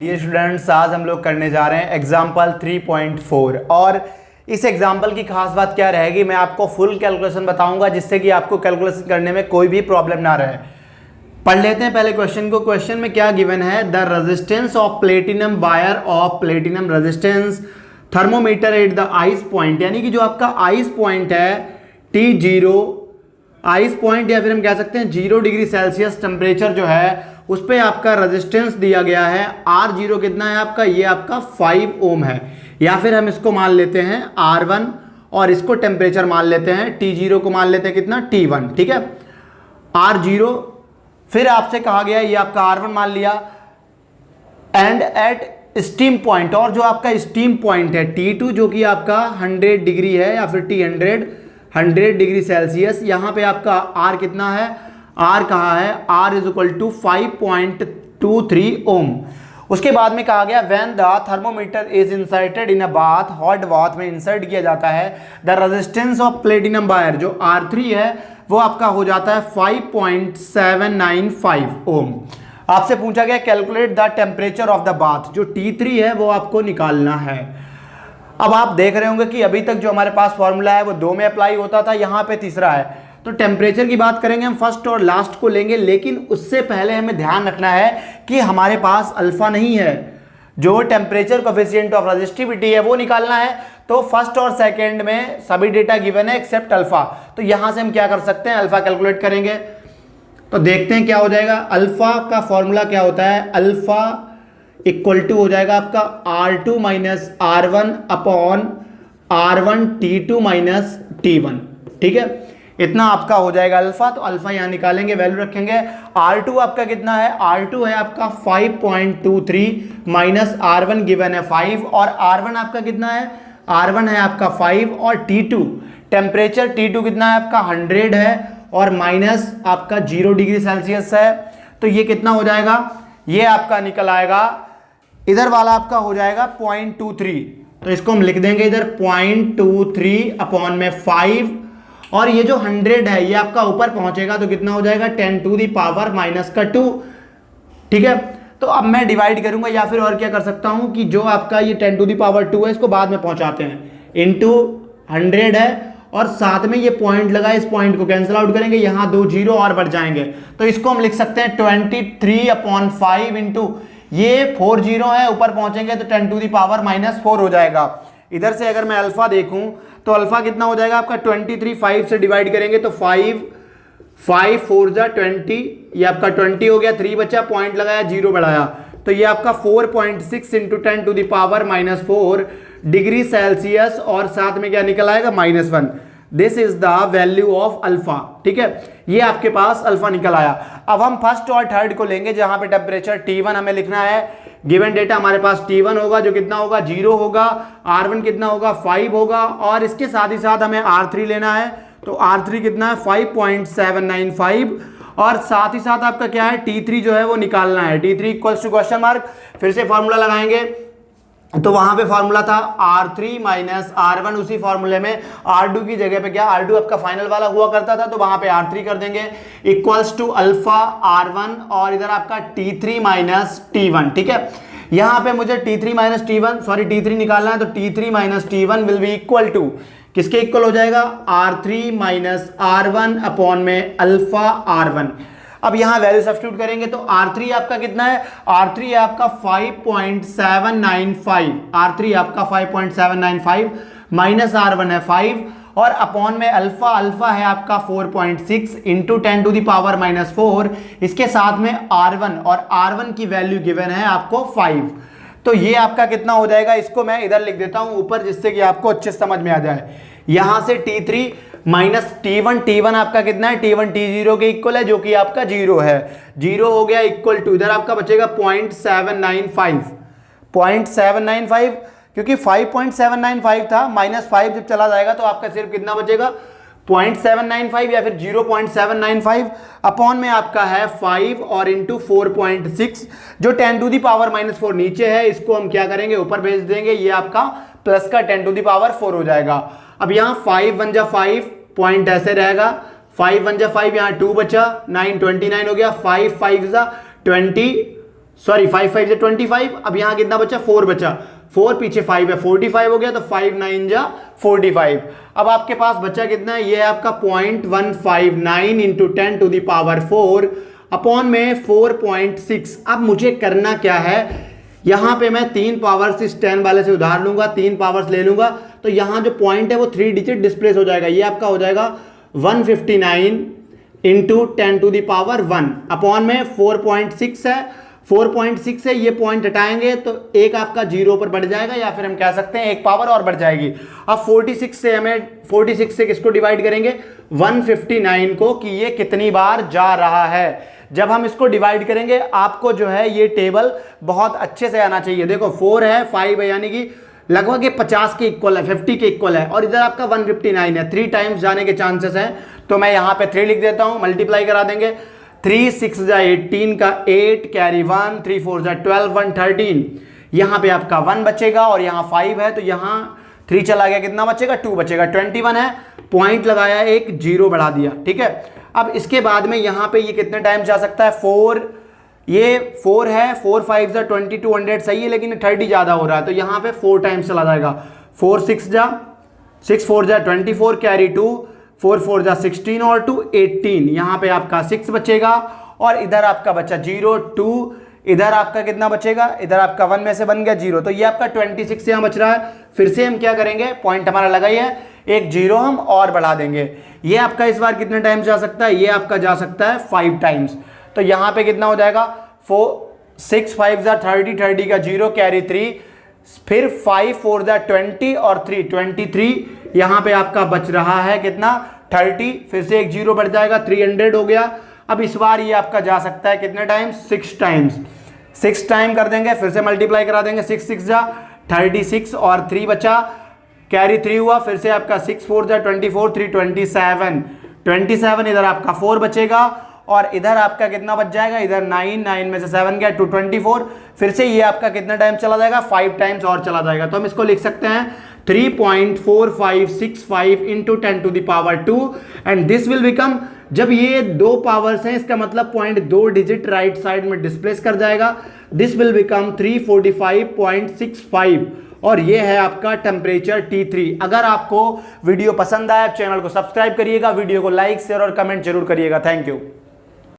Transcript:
Dear students, आज हम लोग करने जा रहे हैं एग्जाम्पल 3.4 और इस एग्जाम्पल की खास बात क्या रहेगी, मैं आपको फुल कैलकुलेशन बताऊंगा जिससे कि आपको कैलकुलेशन करने में कोई भी प्रॉब्लम ना रहे। पढ़ लेते हैं पहले क्वेश्चन को। क्वेश्चन में क्या गिवन है, the resistance of platinum wire of platinum resistance thermometer at the ice point, यानी कि जो आपका आइस पॉइंट है T0 आइस पॉइंट, या फिर हम कह सकते हैं 0 डिग्री सेल्सियस टेम्परेचर जो है उस पर आपका रेजिस्टेंस दिया गया है। R0 कितना है आपका, ये आपका 5 ओम है, या फिर हम इसको मान लेते हैं R1 और इसको टेम्परेचर मान लेते हैं T0 को मान लेते हैं कितना T1, ठीक है। R0 फिर आपसे कहा गया ये आपका R1 मान लिया, एंड एट स्टीम पॉइंट, और जो आपका स्टीम पॉइंट है T2 जो कि आपका 100 डिग्री है या फिर T100 डिग्री सेल्सियस, यहाँ पे आपका R कितना है, R कहा है R इज इक्वल टू 5.23 ओम। उसके बाद में कहा गया when the thermometer is inserted in a bath, hot bath में इंसर्ट किया जाता है, the resistance of platinum wire जो R3 है वो आपका हो जाता है 5.795 ओम। आपसे पूछा गया calculate the temperature of the bath, जो T3 है वो आपको निकालना है। अब आप देख रहे होंगे कि अभी तक जो हमारे पास फॉर्मूला है वो 2 में अप्लाई होता था, यहाँ पे तीसरा है। तो टेम्परेचर की बात करेंगे हम फर्स्ट और लास्ट को लेंगे, लेकिन उससे पहले हमें ध्यान रखना है कि हमारे पास अल्फा नहीं है। जो टेम्परेचर कोएफिशिएंट ऑफ रेजिस्टिविटी है वो निकालना है, तो फर्स्ट और सेकंड में सभी डेटा गिवन है एक्सेप्ट अल्फा। तो यहां से हम क्या कर सकते हैं, अल्फा कैलकुलेट करेंगे। तो देखते हैं क्या हो जाएगा। अल्फा का फॉर्मूला क्या होता है, अल्फा इक्वल टू हो जाएगा आपका R2 minus R1 upon R1 T2 minus T1, ठीक है। इतना आपका हो जाएगा अल्फा। तो अल्फा यहाँ निकालेंगे, वैल्यू रखेंगे। R2 आपका कितना है, R2 है आपका 5.23 माइनस R1 गिवन है 5, और R1 आपका कितना है, R1 है आपका 5, और T2 टेम्परेचर T2 कितना है आपका 100 है, और माइनस आपका 0 डिग्री सेल्सियस है। तो ये कितना हो जाएगा, ये आपका निकल आएगा, इधर वाला आपका हो जाएगा 0.23, तो इसको हम लिख देंगे इधर 0.23 अपॉन में 5, और ये जो 100 है ये आपका ऊपर पहुंचेगा तो कितना हो जाएगा 10 टू दी पावर माइनस का 2, ठीक है। तो अब मैं डिवाइड करूंगा, या फिर और क्या कर सकता हूं कि जो आपका ये 10 टू दी पावर 2 है इसको बाद में पहुंचाते हैं, इंटू 100 है, और साथ में ये पॉइंट लगा, इस पॉइंट को कैंसिल आउट करेंगे, यहाँ 2 जीरो और बढ़ जाएंगे, तो इसको हम लिख सकते हैं 23 अपॉन 5 इंटू ये 4 जीरो है, ऊपर पहुंचेंगे तो 10 टू दी पावर माइनस 4 हो जाएगा। इधर से अगर मैं अल्फा देखूं तो अल्फा कितना हो जाएगा आपका 23, 5 से डिवाइड करेंगे तो 5 4 जा 20, ये आपका 20 हो गया, 3 बचा, पॉइंट लगाया, 0 बढ़ाया, तो ये आपका 4.6 into 10 to the power minus 4 degree Celsius, और साथ में क्या निकल आएगा -1। This is the value of alpha, ठीक है। ये आपके पास अल्फा निकल आया। अब हम फर्स्ट और थर्ड को लेंगे, जहां पे टेम्परेचर T1 हमें लिखना है। गिवन डेटा हमारे पास T1 होगा जो कितना होगा 0 होगा, R1 कितना होगा 5 होगा, और इसके साथ ही साथ हमें R3 लेना है। तो R3 कितना है 5.795, और साथ ही साथ आपका क्या है T3 जो है वो निकालना है। T3 equals to question mark, फिर से फॉर्मूला लगाएंगे, तो वहां पे फॉर्मूला था R3 माइनस R1, उसी फॉर्मूले में R2 की जगह पे क्या, R2 आपका फाइनल वाला हुआ करता था, तो वहां पे R3 कर देंगे, इक्वल्स टू अल्फा R1, और इधर आपका T3 माइनस T1, ठीक है। यहां पे मुझे T3 minus T1 sorry T3 निकालना है, तो T3 minus T1 will be equal to, किसके इक्वल हो जाएगा, R3 माइनस R1 अपॉन में अल्फा R1। अब यहां वैल्यू सब्स्टिट्यूट करेंगे तो R3 आपका कितना है, R3 आपका 5.795, R3 आपका 5.795 माइनस R1 है 5, और अपॉन में अल्फा, अल्फा है आपका 4.6 into 10 to the power minus 4, इसके साथ में R1, और R1 की वैल्यू गिवन है आपको 5। तो ये आपका कितना हो जाएगा, इसको मैं इधर लिख देता हूं ऊपर, जिससे कि आपको अच्छे समझ में आ जाए। यहां से T3 माइनस T1, T1 आपका कितना है, T1 T0 के इक्वल है, जो कि आपका 0 है, 0 हो गया, इक्वल टू इधर आपका बचेगा 0.795, क्योंकि 5.795 था, -5 जब चला जाएगा तो आपका सिर्फ कितना बचेगा 0.795 या फिर 0.795 अपॉन में आपका है 5 और इंटू 4.6, जो 10 टू दी पावर माइनस 4 नीचे है, इसको हम क्या करेंगे ऊपर भेज देंगे, ये आपका प्लस का 10 टू दी पावर 4 हो जाएगा। अब यहाँ 5 1 जा 5 पॉइंट ऐसे रहेगा, 5 1 जा 5, यहाँ 2 बचा, 9 29 हो गया, 5 5 जा 20 सॉरी 5 5 से 25, अब यहाँ कितना बचा 4 बचा, 4 पीछे 5 है 45 हो गया, तो 5 9 जा 45। अब आपके पास बचा कितना है, ये है आपका 0.159 into 10 to the power 4 upon में 4.6। अब मुझे करना क्या है, यहां पे मैं 3 पावर्स इस 10 वाले से उधार लूंगा, 3 पावर्स ले लूंगा, तो यहां जो पॉइंट है वो 3 डिजिट डिस्प्लेस हो जाएगा, ये आपका हो जाएगा 159 into 10 to the power 1 upon में 4.6 है, 4.6 है, ये पॉइंट हटाएंगे तो एक आपका 0 पर बढ़ जाएगा, या फिर हम कह सकते हैं एक पावर और बढ़ जाएगी। अब 46 से हमें 46 से किसको डिवाइड करेंगे, 159 को, कि ये कितनी बार जा रहा है। जब हम इसको डिवाइड करेंगे आपको जो है ये टेबल बहुत अच्छे से आना चाहिए। देखो 4 है 5 है, यानी कि लगभग ये 50 के इक्वल है, 50 के इक्वल है, और इधर आपका 159 है, 3 टाइम्स जाने के चांसेस हैं, तो मैं यहाँ पे 3 लिख देता हूँ, मल्टीप्लाई करा देंगे। 3 6 जा 18 का 8 कैरी 1, 3 4 जा 12 1 13, यहाँ पे आपका 1 बचेगा और यहाँ 5 है, तो यहाँ 3 चला गया, कितना बचेगा 2 बचेगा, 21 है, पॉइंट लगाया, एक 0 बढ़ा दिया, ठीक है। अब इसके बाद में यहाँ पे ये कितने टाइम जा सकता है, 4, ये 4 है, 4 5 जा 2200 सही है, लेकिन 30 ज़्यादा हो रहा है, तो यहाँ पे 4 टाइम्स चला जाएगा। 4 6 जा 6 4 जा 24 कैरी 2, 4 4 जा 16 और 2 18, यहाँ पे आपका 6 बचेगा, और इधर आपका बचा 0 2, इधर आपका कितना बचेगा, इधर आपका 1 में से बन गया 0, तो ये आपका 26 यहाँ बच रहा है। फिर से हम क्या करेंगे, पॉइंट हमारा लगा ही है, एक 0 हम और बढ़ा देंगे। ये आपका इस बार कितने टाइम्स जा सकता है, ये आपका जा सकता है 5 टाइम्स, तो यहाँ पे कितना हो जाएगा, 6 5 जा 30, 30 का 0 कैरी 3, फिर 5 4 जा 20 और 3 23, यहाँ पे आपका बच रहा है कितना 30, फिर से एक 0 बढ़ जाएगा, 300 हो गया। अब इस बार ये आपका जा सकता है कितने टाइम्स, 6 टाइम्स, 6 टाइम कर देंगे, फिर से मल्टीप्लाई करा देंगे, 6 6 जा 36 और 3 बचा, कैरी 3 हुआ, फिर से आपका 6 4 जा 24, 3 27, 27 इधर आपका 4 बचेगा, और इधर आपका कितना बच जाएगा, इधर 9 9 में से 7 गया 224, फिर से ये आपका कितना टाइम चला जाएगा, 5 टाइम्स और चला जाएगा। तो हम इसको लिख सकते हैं 3.4565 into 10 to the power 2, and this will become, जब ये 2 पावर्स हैं इसका मतलब पॉइंट 2 डिजिट राइट साइड में डिस्प्लेस कर जाएगा, दिस विल बिकम 345.65, और ये है आपका टेम्परेचर T3। अगर आपको वीडियो पसंद आया चैनल को सब्सक्राइब करिएगा, वीडियो को लाइक शेयर और कमेंट जरूर करिएगा। Thank you.